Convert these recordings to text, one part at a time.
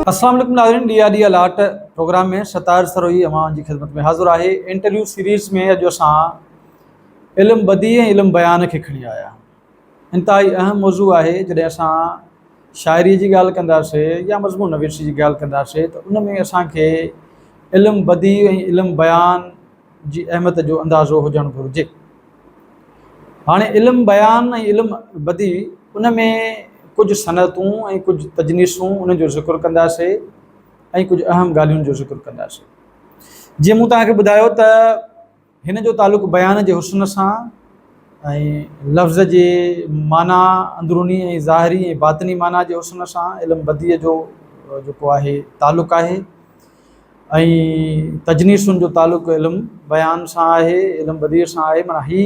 अस्सलाम वालेकुम नाज़रीन, डी अलर्ट प्रोग्राम में सतार सरोही अवां जी ख़िदमत में हाज़िर आहे। इंटरव्यू सीरीज़ में अॼु असां इल्मु बदी ऐं इल्मु बयान खे खणी आया। इंतहाई अहम मौज़ू आहे। जॾहिं असां शाइरी जी ॻाल्हि कंदासीं या मज़मून नवीसी जी ॻाल्हि कंदासीं त उन में असांखे इल्मु बदी ऐं इल्मु बयान जी अहमियत जो अंदाज़ो हुजणु घुरिजे। हाणे इल्मु बयान ऐं इल्मु बदी उन में कुझु सनतूं ऐं कुझु तजनीसूं उन जो ज़िक्र कंदासीं ऐं कुझु अहम ॻाल्हियुनि जो ज़िक्र कंदासीं। जीअं मूं तव्हांखे ॿुधायो त हिन जो तालुक़ु बयान जे हुस्न सां ऐं लफ़्ज़ जे माना अंदरूनी ऐं ज़ाहिरी ऐं बातिनी माना जे हुस्न सां इल्मु बदीअ जो जेको आहे तालुक़ु आहे ऐं तजनीसुनि जो तालुक़ु इल्मु बयान सां आहे, इल्मु बदीअ सां आहे। माना ही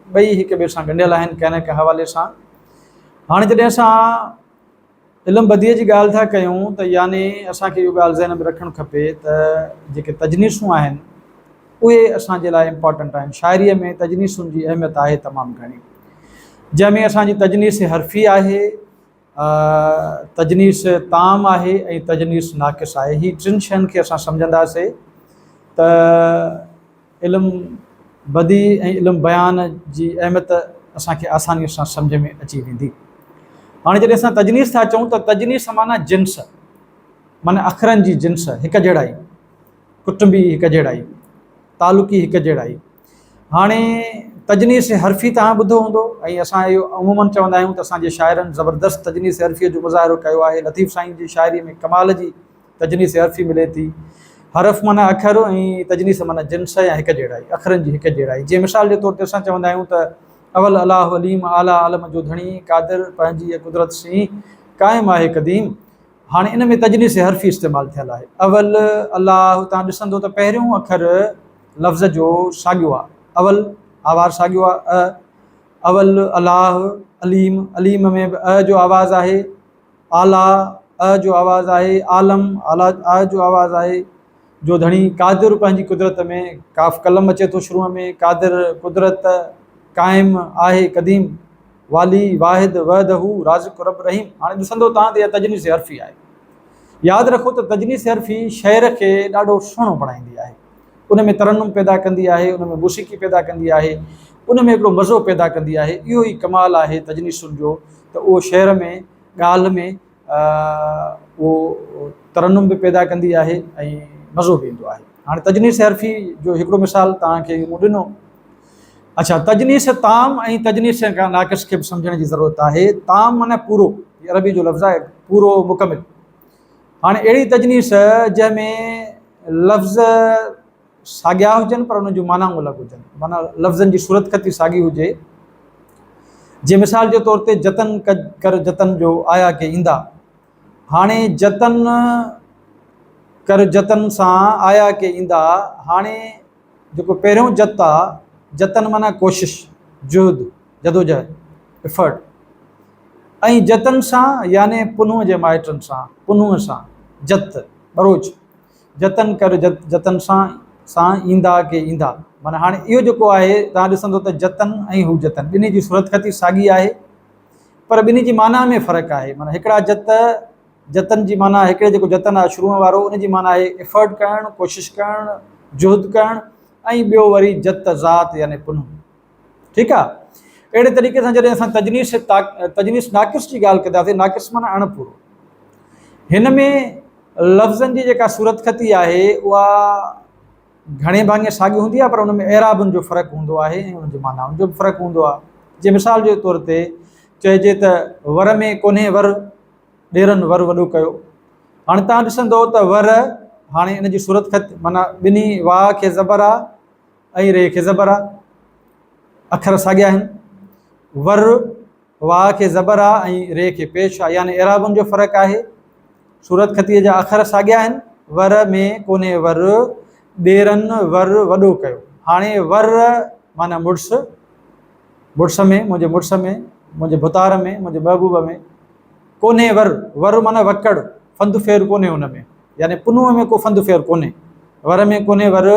ॿई हिक ॿिए सां ॻंढियल आहिनि कंहिं न कंहिं हवाले सां। हाणे जॾहिं असां इल्मु बदीअ जी ॻाल्हि था कयूं त यानी असांखे इहो ॻाल्हि ज़हन में रखणु खपे त जेके तजनीसूं आहिनि उहे असांजे लाइ इम्पॉर्टेंट आहिनि। शाइरीअ में तजनीसुनि जी अहमियत आहे तमामु घणी, जंहिंमें असांजी तजनीस हर्फ़ी आहे, तजनीस ताम आहे ऐं तजनीस नाक़िस आहे। ही टिनि शयुनि खे असां सम्झंदासीं त इल्मु बदी ऐं इल्मु बयान जी अहमियत असांखे आसानीअ सां सम्झ में अची वेंदी। हाणे जॾहिं असां तजनीस था चऊं त तजनीस माना जिन्स, माना अखरनि जी जिन्स, हिकु जहिड़ा ई, कुटुंबी हिकु जहिड़ा ई, तालुकी हिकु जहिड़ा ई। हाणे तजनीस हर्फ़ी तव्हां ॿुधो हूंदो ऐं असां इहो अमूमन चवंदा आहियूं त असांजे शाइरनि ज़बरदस्त तजनीस हर्फ़ीअ जो मुज़ाहिरो कयो आहे। लतीफ़ साईं जी शाइरीअ में कमाल जी तजनीस हर्फ़ी मिले थी। हरफ़ माना अखर ऐं तजनीस माना जिन्स या हिकु जहिड़ा ई, अखरनि जी हिकु जहिड़ा ई। जीअं मिसाल जे तौर ते असां चवंदा आहियूं त अवल अलाह अलीम आला आलम जो धणी कादिर पंहिंजी कुदरत सी क़ाइमु आहे क़दीम। हाणे इन में तजनीस हर्फ़ी इस्तेमालु थियलु आहे। अवल अलाह तव्हां ॾिसंदो त पहिरियों अखर लफ़्ज़ जो साॻियो आहे, अवल आवाज़ साॻियो आहे अवल अलाह अलीम, अलीम में बि जो आवाज़ आहे, आला जो आवाज़ आहे, आलम आला जो आवाज़ आहे, जो धणी कादिर पंहिंजी कुदरत में काफ़ कलम अचे थो शुरूअ में, कादिर कुदरत क़ाइम आहे क़दीम, वाली वाहिद वहदहू राज़िक़ रब रहीम। हाणे ॾिसंदो तव्हां त इहा तजनीस हर्फ़ी आहे। यादि रखो त तजनीस हर्फ़ी शइर खे ॾाढो सुहिणो बणाईंदी आहे, उन में तरन्नुम पैदा कंदी आहे, उन में मूसीक़ी पैदा कंदी आहे, उन में हिकिड़ो मज़ो पैदा कंदी आहे। इहो ई कमाल आहे तजनीसुनि जो त उहो शइर में ॻाल्हि में उहो तरन्नुम बि पैदा कंदी आहे ऐं मज़ो बि ईंदो आहे। हाणे तजनीस हर्फ़ी जो हिकिड़ो मिसाल तव्हांखे मूं ॾिनो। अच्छा, तजनीस ताम ऐं तजनीस नाक़िस खे बि सम्झण जी ज़रूरत आहे। ताम माना पूरो, अरबी जो लफ़्ज़ आहे पूरो, मुकमिल। हाणे अहिड़ी तजनीस जंहिंमें लफ़्ज़ साॻिया हुजनि पर उन जूं मानाऊं अलॻि हुजनि, माना लफ़्ज़नि जी सूरत खती साॻी हुजे। जीअं मिसाल जे तौर ते जतन कर जतन जो आया के ईंदा। हाणे जतन कर जतन सां आया के ईंदा। हाणे जेको पहिरियों जत आहे, जतन माना कोशिश, जुहद, जदोजहद, एफर्ट, ऐं जतन सां याने पुनुह जे माइटनि सां, पुनुह सां, जत बरोच, जतन कर जतन सां ईंदा के ईंदा। माना हाणे इहो जेको आहे तव्हां ॾिसंदो त जतन ऐं हू जतन ॿिन्ही जी सूरत खती साॻी आहे पर ॿिन्ही जी माना में फ़र्क़ु आहे। माना हिकिड़ा जतन जी माना, हिकिड़े जेको जतन आहे शुरूअ वारो उन जी माना आहे एफर्ट करणु, कोशिशि करणु, जुहद करणु, ऐं ॿियो वरी जत ज़ात यानी पुनुह। ठीकु आहे। अहिड़े तरीक़े सां जॾहिं असां तजनीस नाक़िस जी ॻाल्हि कंदासीं, नाक़िस माना अणपूरो, हिन में लफ़्ज़नि जी जेका सूरत खती आहे उहा घणे भाङे साॻी हूंदी आहे पर उन में एराबुनि जो फ़र्क़ु हूंदो आहे ऐं उनजी मानाउनि जो बि फ़र्क़ु हूंदो आहे। जीअं मिसाल जे तौर ते चइजे त वर में कोन्हे वर, ॾेरनि वर वॾो कयो। हाणे तव्हां ॾिसंदो त वर, हाणे इन जी सूरत खत माना ॿिन्ही वाह खे ज़बर आहे ऐं रे खे ज़बर आहे, अखर साॻिया आहिनि। वर वाह खे ज़बर आहे ऐं रे खे पेश आहे, यानी एराबुनि जो फ़र्क़ु आहे। सूरत खतीअ जा अखर साॻिया आहिनि। वर में कोन्हे वर, ॾेरनि वर वॾो कयो। हाणे वर माना मुड़ुस, मुड़ुस में, मुंहिंजे मुड़ुस में, मुंहिंजे भुतार में, मुंहिंजे महबूब में। कोन्हे वर, वर माना वकड़, फंद फेर कोन्हे हुन में, यानी पुनुह में को फंद फेर कोन्हे। वर में कोन्हे वर,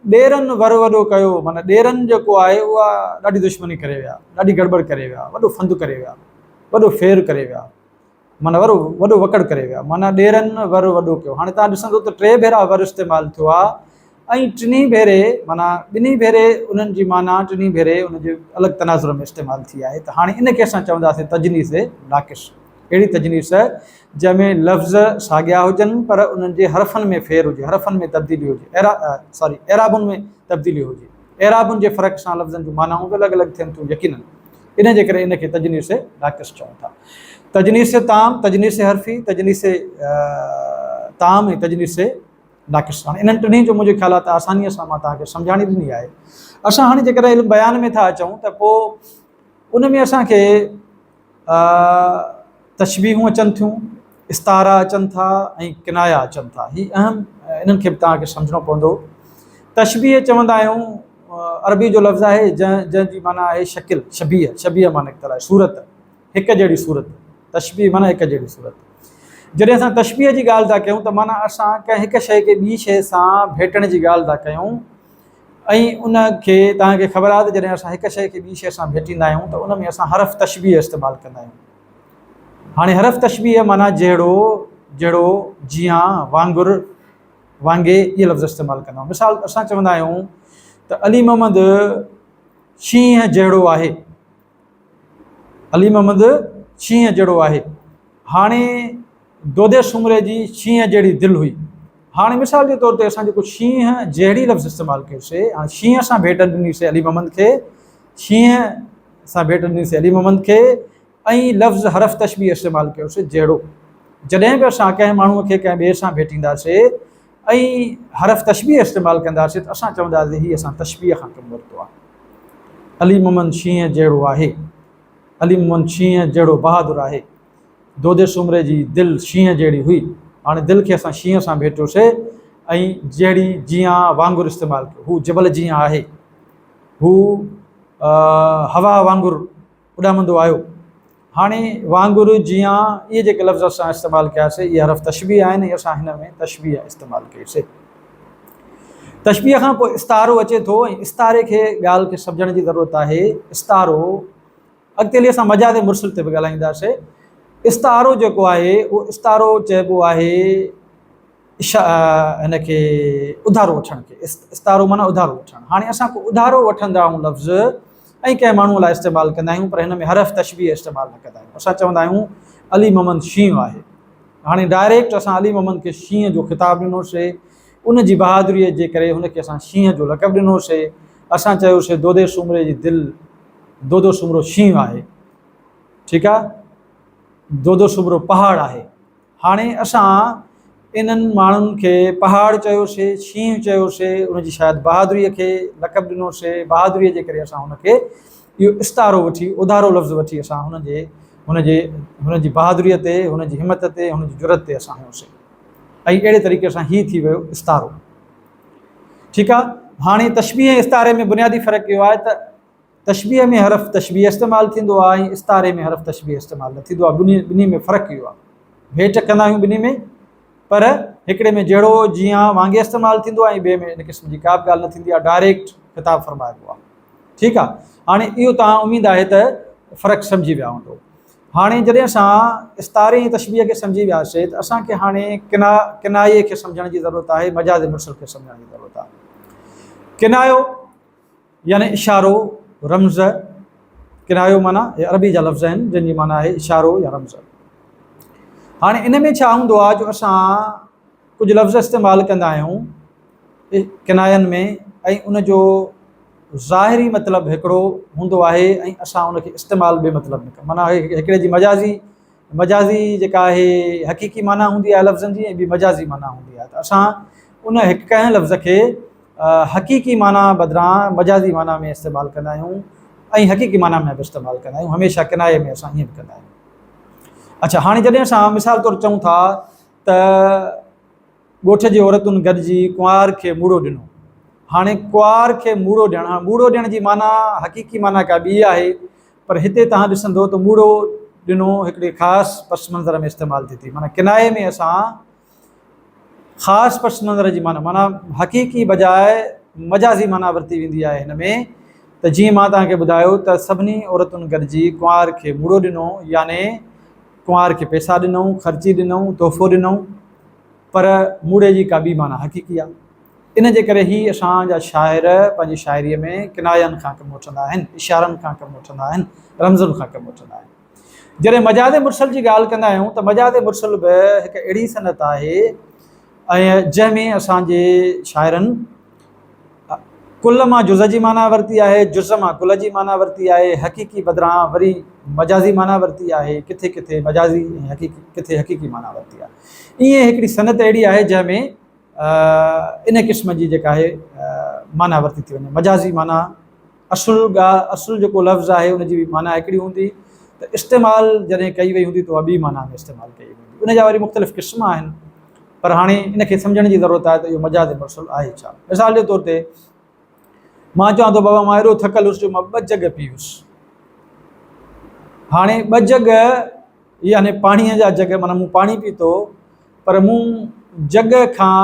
ॾेरनि वर वॾो कयो, माना ॾेरनि जेको आहे उहा ॾाढी दुश्मनी करे विया, ॾाढी गड़बड़ करे विया, वॾो फंद करे विया, वॾो फेर करे विया। माना वॾो वकड़ करे विया, माना ॾेरनि वर वॾो कयो। हाणे तव्हां ॾिसंदो त 3 भेरा वर इस्तेमालु थियो आहे ऐं टिनी भेरे माना ॿिन्ही भेरे उन्हनि जी माना टिनी भेरे उनजे अलॻि तनाज़ुर में इस्तेमालु थी आहे। त हाणे इन खे असां चवंदासीं तजनीस नाक़िस, अहिड़ी तजनीस जंहिंमें लफ़्ज़ साॻिया हुजनि पर उन्हनि जे हरफ़नि में फेर हुजे, हरफ़नि में तब्दीली हुजे, एराबुनि में तब्दीली हुजे। एराबुनि जे फ़र्क़ सां लफ़्ज़नि जूं मानाऊं बि अलॻि अलॻि थियनि थियूं यकीनन, इन जे करे इनखे तजनीस नाक़िस चऊं था। तजनीस ताम, तजनीस हर्फ़ी, तजनीस ताम ऐं तजनीस नाक़िस। हाणे इन्हनि टिनी जो मुंहिंजो ख़्यालु आहे त आसानीअ सां मां तव्हांखे सम्झाणी ॾिनी आहे। असां हाणे जेकॾहिं इल्मु बयान में था अचूं त पोइ उन में असांखे तशबीहूं अचनि थियूं, इस्तारा अचनि था ऐं किनाया अचनि था। हीअ अहम इन्हनि खे बि तव्हांखे सम्झणो पवंदो। तशबीह चवंदा आहियूं, अरबी जो लफ़्ज़ आहे जंहिंजी माना आहे शकिल, शबीह, शबीह माना हिकु तरह सूरत, हिकु जहिड़ी सूरत। तशबीह माना हिकु जहिड़ी सूरत। जॾहिं असां तशबीह जी ॻाल्हि था कयूं त माना असां कंहिं हिकु शइ खे ॿी शइ सां भेटण जी ॻाल्हि था कयूं ऐं उनखे तव्हांखे ख़बर आहे त जॾहिं असां हिकु शइ खे ॿी शइ सां भेटींदा आहियूं त उन में असां हरफ़ तशबीह इस्तेमालु कंदा आहियूं। हाणे हरफ़ तशबीह माना जहिड़ो, जहिड़ो, जीअं, वांगुरु, वांगे, इहे लफ़्ज़ इस्तेमालु कंदा आहियूं। मिसाल असां चवंदा आहियूं त अली मोहम्मद शींहं जहिड़ो आहे, अली मोहम्मद शींहं जहिड़ो आहे। हाणे दोदे सुमरे जी शींहं जहिड़ी दिलि हुई। हाणे मिसाल जे तौर ते असां जेको शींहं जहिड़ी लफ़्ज़ इस्तेमालु कयोसीं, हाणे शींहं सां भेट ॾिनीसीं अली मोहम्मद खे, शींहं सां भेट ॾिनीसीं अली मोहम्मद खे ऐं लफ़्ज़ हरफ़ तशबीह इस्तेमालु कयोसीं जहिड़ो। जॾहिं बि असां कंहिं माण्हूअ खे कंहिं ॿिए सां भेटींदासीं ऐं हरफ़ तशबीह इस्तेमालु कंदासीं त असां चवंदासीं हीअ असां तशबीह खां कमु वरितो आहे। अली मोहम्मद शींहं जहिड़ो आहे, अली मोहम्मद शींहं जहिड़ो बहादुर आहे। दोदे सुमरे जी दिलि शींहं जहिड़ी हुई। हाणे दिलि खे असां शींहं सां भेटियोसीं ऐं जहिड़ी, जीअं, वांगुरु इस्तेमालु कयो। हू जबल जीअं आहे, हू हवा वांगुरु उॾामंदो आयो। हाणे वांगुरु, जीअं, इहे जेके लफ़्ज़ असां इस्तेमालु कयासीं इहे हरफ़ तशबीह आहिनि ऐं असां हिन में तशबीह इस्तेमालु कईसीं। तशबीह खां पोइ इस्तारो अचे थो ऐं इस्तारे खे ॻाल्हि खे सम्झण जी ज़रूरत आहे। इस्तारो अॻिते हली असां मजाज़ मुरसिल ते बि ॻाल्हाईंदासीं। इस्तारो जेको आहे उहो इस्तारो चइबो आहे हिनखे उधारो वठण खे। इस्तारो माना उधारो वठणु। हाणे असां को उधारो वठंदा आहियूं लफ़्ज़ ऐं कंहिं माण्हूअ लाइ इस्तेमालु कंदा आहियूं पर हिन में हरफ़ तशबीह इस्तेमालु न कंदा आहियूं। असां चवंदा आहियूं अली मोहम्मद शींहं आहे। हाणे डायरेक्ट असां अली मोहम्मद खे शींहं जो ख़िताबु ॾिनोसीं, उन जी बहादुरीअ जे करे हुनखे असां शींहं जो लक़ब ॾिनोसीं। असां चयोसीं दोदे सुमरे जी दिलि, दोदो सुमरो शींहं आहे, ठीकु आहे, दोदो सुमरो पहाड़ आहे। हाणे असां इन्हनि माण्हुनि खे पहाड़ चयोसीं, शींहं चयोसीं, उनजी शायदि बहादुरीअ खे लक़ब ॾिनोसीं। बहादुरीअ जे करे असां हुनखे इहो इस्तारो वठी, उधारो लफ़्ज़ वठी असां हुनजी बहादुरीअ ते, हुनजी हिमत ते, हुनजी जुरत ते असां हुयोसीं ऐं अहिड़े तरीक़े सां हीअ थी वियो इस्तारो। ठीकु आहे। हाणे तशबीह ऐं इस्तारे में बुनियादी फ़र्क़ु इहो आहे त तशबीह में हरफ़ तशबीह इस्तेमालु थींदो आहे ऐं इस्तारे में हरफ़ तशबीह इस्तेमालु न थींदो आहे। ॿिन्ही में फ़र्क़ु इहो आहे। भेट कंदा आहियूं ॿिन्ही में, पर हिकिड़े में जहिड़ो, जीअं, वांगे इस्तेमालु थींदो आहे ऐं ॿिए में इन क़िस्म जी का बि ॻाल्हि न थींदी आहे, डायरेक्ट ख़िताबु फरमाइबो आहे। ठीकु आहे। हाणे इहो तव्हां उमेदु आहे त फ़र्क़ु सम्झी विया हूंदो। हाणे जॾहिं असां इस्तारे ऐं तशबीह खे सम्झी वियासीं त असांखे हाणे किनाये खे सम्झण जी ज़रूरत आहे, मजाज़ मुरसल खे सम्झण जी ज़रूरत आहे। किनायो यानी इशारो, रम्ज़। किनायो माना अरबी जा लफ़्ज़ आहिनि जंहिंजी माना आहे इशारो या रम्ज़। हाणे इन में छा हूंदो आहे जो असां कुझु लफ़्ज़ इस्तेमालु कंदा आहियूं किनायनि में ऐं उनजो ज़ाहिरी मतिलबु हिकिड़ो हूंदो आहे ऐं असां उनखे इस्तेमालु ॿिए मतिलबु न कयूं। माना हिकिड़े जी मजाज़ी जेका आहे हक़ीक़ी माना हूंदी आहे लफ़्ज़नि जी ऐं ॿी मजाज़ी माना हूंदी आहे। त असां उन हिकु कंहिं लफ़्ज़ खे हक़ीक़ी माना बदिरां मजाज़ी माना में इस्तेमालु कंदा आहियूं ऐं हक़ीक़ी माना में बि इस्तेमालु कंदा आहियूं। हमेशह किनाये में असां ईअं बि कंदा आहियूं। अच्छा, हाणे जॾहिं असां मिसाल तौरु चऊं था त ॻोठ जी औरतुनि गॾिजी कुंवार खे मूड़ो ॾिनो। हाणे कुंवार खे मूड़ो ॾियणु, हाणे मूड़ो ॾियण जी माना हक़ीक़ी माना का ॿी आहे, पर हिते तव्हां ॾिसंदो त मूड़ो ॾिनो हिकिड़े ख़ासि पस मंज़र में इस्तेमालु थी। माना किनाये में असां ख़ासि पस मंज़र जी माना हक़ीक़ी बजाए मजाज़ी माना वरिती वेंदी आहे हिन में। त जीअं मां तव्हांखे ॿुधायो त सभिनी औरतुनि गॾिजी कुंवार खे मूड़ो ॾिनो, याने कुंवार खे पैसा ॾिनऊं, ख़र्ची ॾिनऊं, तोहफ़ो ॾिनऊं, पर मूड़े जी का ॿी माना हक़ीक़ी आहे। इन जे करे ई असांजा शाइर पंहिंजी शाइरीअ में किनायनि खां कमु वठंदा आहिनि, इशारनि खां कमु वठंदा आहिनि, रमज़ुनि खां कमु वठंदा आहिनि। जॾहिं मजाज़ मुरसल जी ॻाल्हि कंदा आहियूं त मजाज़ मुरसल बि हिकु अहिड़ी सनत आहे ऐं जंहिंमें असांजे शाइरनि कुल मां जुज़ जी माना वरिती आहे, जुज़ मां कुल जी माना वरिती आहे, हक़ीक़ी बदिरां वरी मजाज़ी माना वरिती आहे, किथे किथे मजाज़ी ऐं हक़ीक़ी, किथे हक़ीक़ी माना वरिती आहे। ईअं हिकिड़ी सनत अहिड़ी आहे जंहिंमें इन क़िस्म जी जेका आहे माना वरिती थी वञे। मजाज़ी माना असुल असुल जेको लफ़्ज़ आहे उनजी बि माना हिकिड़ी हूंदी, त इस्तेमालु जॾहिं कई वई हूंदी त उहा ॿी माना में इस्तेमालु कई वेंदी। उन जा वरी मुख़्तलिफ़ क़िस्म आहिनि, पर हाणे इनखे सम्झण जी ज़रूरत आहे त इहो मजाज़ मुरसल आहे छा। मिसाल जे तौर ते मां चवां थो बाबा मां एॾो थकल हुउसि जो मां 2 जग पी वियुसि। हाणे 2 जग यानी पाणीअ जा जग, माना मूं पाणी पीतो, पर मूं जग खां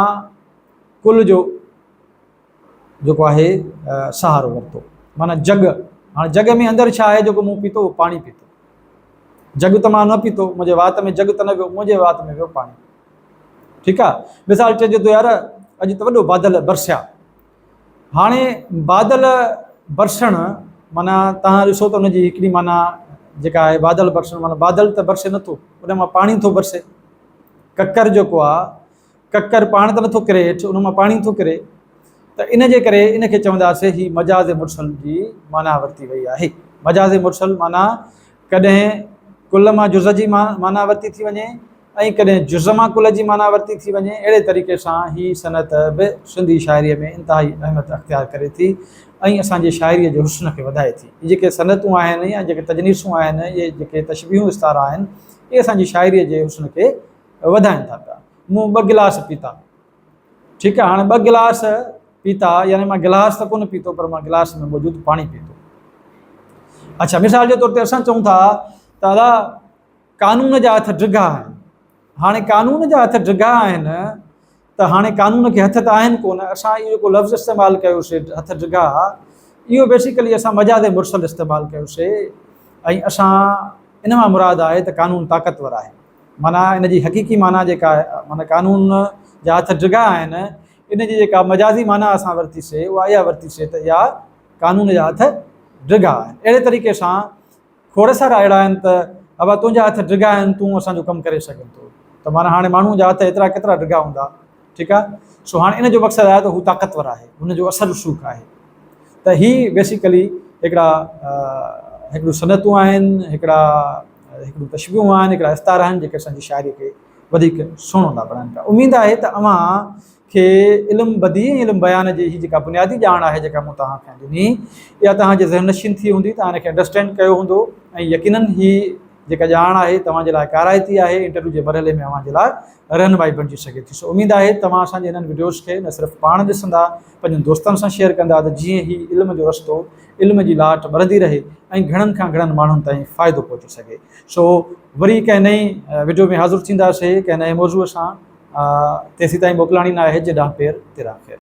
कुल जो जेको आहे सहारो वरितो, माना जग। हाणे जग में अंदरि छा आहे जेको मूं पीतो, उहो पाणी पीतो। जग त मां न पीतो, मुंहिंजे वात में जग त न वियो, मुंहिंजे वात में वियो पाणी। ठीकु आहे। मिसाल चइजे थो यार अॼु त वॾो बादल बरसिया। हाणे बादल बरसणु माना तव्हां ॾिसो त उनजी हिकिड़ी माना जेका आहे बादल बरसणु, माना बादल त बरसे नथो, उन मां पाणी थो बरसे। ककर जेको आहे, ककर पाण त नथो किरे हेठि, उन मां पाणी थो किरे। त इन जे करे इनखे चवंदासीं ही मजाज़ मुरसल जी माना वरिती वई आहे। मजाज़ मुरसल माना कॾहिं कुल मां जुज़ जी माना वरिती थी वञे ऐं कॾहिं जुज़ मां कुल जी माना वरिती थी वञे। अहिड़े तरीक़े सां ही सनत बि सिंधी शाइरीअ में इंतिहाई अहमियत अख़्तियार करे थी ऐं असांजी शाइरीअ जे हुस्न खे वधाए थी। इहे जेके सनतूं आहिनि या जेके तजनीसूं आहिनि, इहे जेके तशबीहूं इस्तारा आहिनि, इहे असांजी शाइरीअ जे हुस्न खे वधाइनि था पिया। मूं 2 गिलास पीता, ठीकु आहे। हाणे 2 गिलास पीता यानी मां गिलास त कोन पीतो, पर मां गिलास में मौजूदु पाणी पीतो। अच्छा, मिसाल जे तौर ते असां चऊं था त दादा कानून जा हथ ड्रिघा आहिनि। हाणे कानून जा हथ ड्रिघा आहिनि त हाणे कानून खे हथ त आहिनि कोन। असां इहो जेको लफ़्ज़ इस्तेमालु कयोसीं हथ ड्रिघा, इहो बेसिकली असां मजाज़ मुरसल इस्तेमालु कयोसीं ऐं असां इन मां मुराद आहे त कानून ताक़तवर आहे। माना इन जी हक़ीक़ी माना जेका आहे, माना कानून जा हथ ड्रिघा आहिनि, इन जी जेका मजाज़ी माना असां वरितीसीं उहा इहा वरितीसीं त इहा कानून जा हथ ड्रिघा आहिनि। अहिड़े तरीक़े सां खोड़ सारा अहिड़ा आहिनि त बाबा तुंहिंजा हथ ड्रिघा आहिनि, तूं असांजो कमु करे सघे थो। त माना हाणे माण्हुनि जा हथ एतिरा केतिरा ड्रिघा हूंदा, ठीकु आहे। सो हाणे इन जो मक़सदु आहे त हू ताक़तवर आहे, हुनजो असर रसूख़ आहे। त ही बेसिकली हिकिड़ियूं सनतूं आहिनि, हिकिड़ियूं तशबीहूं आहिनि, हिकिड़ा इस्तार आहिनि जेके असांजी शाइरीअ खे वधीक सुहिणो था बणाइनि पिया। उमेदु आहे त अव्हां खे इल्मु बदी इल्मु बयान जी ही जेका बुनियादी ॼाण आहे जेका मूं तव्हांखे ॾिनी, इहा तव्हांजे ज़हन नशीन थी हूंदी, तव्हां हिनखे अंडरस्टैंड कयो हूंदो ऐं यकीनन ही जेका ॼाण आहे तव्हांजे लाइ काराइती आहे, इंटरव्यू जे मरहले में अव्हांजे लाइ रहनुमाई बणिजी सघे थी। सो उमेदु आहे तव्हां असांजे हिननि वीडियोज़ खे न सिर्फ़ु पाण ॾिसंदा, पंहिंजनि दोस्तनि सां शेयर कंदा, त जीअं ही इल्म जो रस्तो, इल्म जी लाट ॿरंदी रहे ऐं घणनि खां घणनि माण्हुनि ताईं फ़ाइदो पहुची सघे। सो वरी कंहिं नई वीडियो में हाज़िर थींदासीं कंहिं नए मौज़ूअ सां। तेसीं ताईं मोकिलाणी न आहे, जॾां पेर तेरा ख़ैर।